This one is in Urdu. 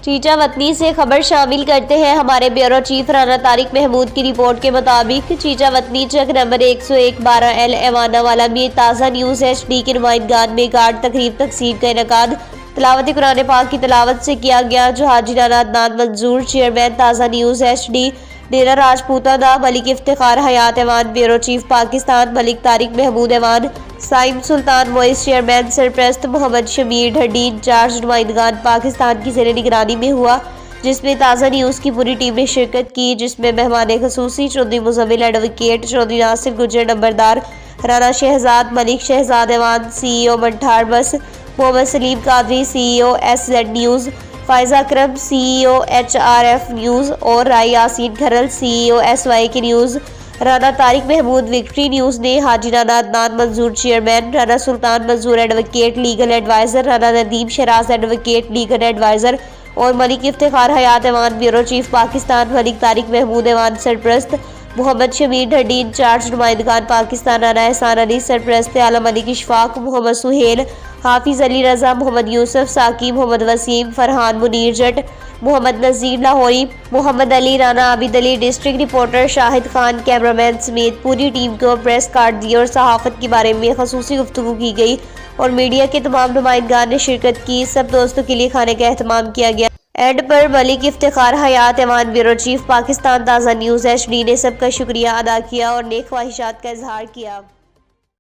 چیچا وطنی سے خبر شامل کرتے ہیں۔ ہمارے بیورو چیف رانا طارق محمود کی رپورٹ کے مطابق چیچا وطنی چک نمبر 101/12L ایوانہ والا میں تازہ نیوز HD کے نمائندگان میں کارڈ تقریب تقسیم کا انعقاد تلاوت قرآن پاک کی تلاوت سے کیا گیا، جو حاجی رانا عدنان منظور، چیئرمین تازہ نیوز HD، ڈیرہ راجپوتانہ، ملک افتخار حیات ایوان، بیورو چیف پاکستان، ملک طارق محمود ایوان، سائم سلطان موئز چیئرمین، سرپرست محمد شمیر ڈھڈی، انچارج نمائندگان پاکستان کی زیر نگرانی میں ہوا، جس میں تازہ نیوز کی پوری ٹیم نے شرکت کی، جس میں مہمان خصوصی چودھری مزمل ایڈوکیٹ، چودھری ناصر گجر نمبردار، رانا شہزاد، ملک شہزاد ایوان، CEO منٹھار بس، Muhammad Saleem Qadri, CEO SZ news, Faiza Akram, CEO HRF news اور Rai Yasin Kharal, CEO SYK news, Rana Tariq Mahmood victory news نے Haji Rana Adnan Manzoor chairman, Rana Sultan Manzoor advocate legal adviser, Rana Nadeem Shiraz advocate legal adviser اور ملک افتخار حیات ایوان بیورو چیف پاکستان، ملک طارق محمود ایوان سرپرست، محمد شمیر ڈھڈی انچارج نمائندگان پاکستان، رانا احسان علی سرپرست اعلیٰ، ملک اشفاق، محمد سہیل، حافظ علی رضا، محمد یوسف ساکی، محمد وسیم، فرحان منیر جٹ، محمد نذیر لاہوری، محمد علی، رانا عابد علی، ڈسٹرکٹ رپورٹر شاہد خان، کیمرامین سمیت پوری ٹیم کو پریس کارڈ دیے اور صحافت کے بارے میں خصوصی گفتگو کی گئی اور میڈیا کے تمام نمائندگان نے شرکت کی۔ سب دوستوں کے لیے کھانے کا اہتمام کیا گیا۔ And per Malik Iftikhar Hayat Awan bureau chief Pakistan تازہ نیوز HD نے سب کا شکریہ ادا کیا اور نیک خواہشات کا اظہار کیا۔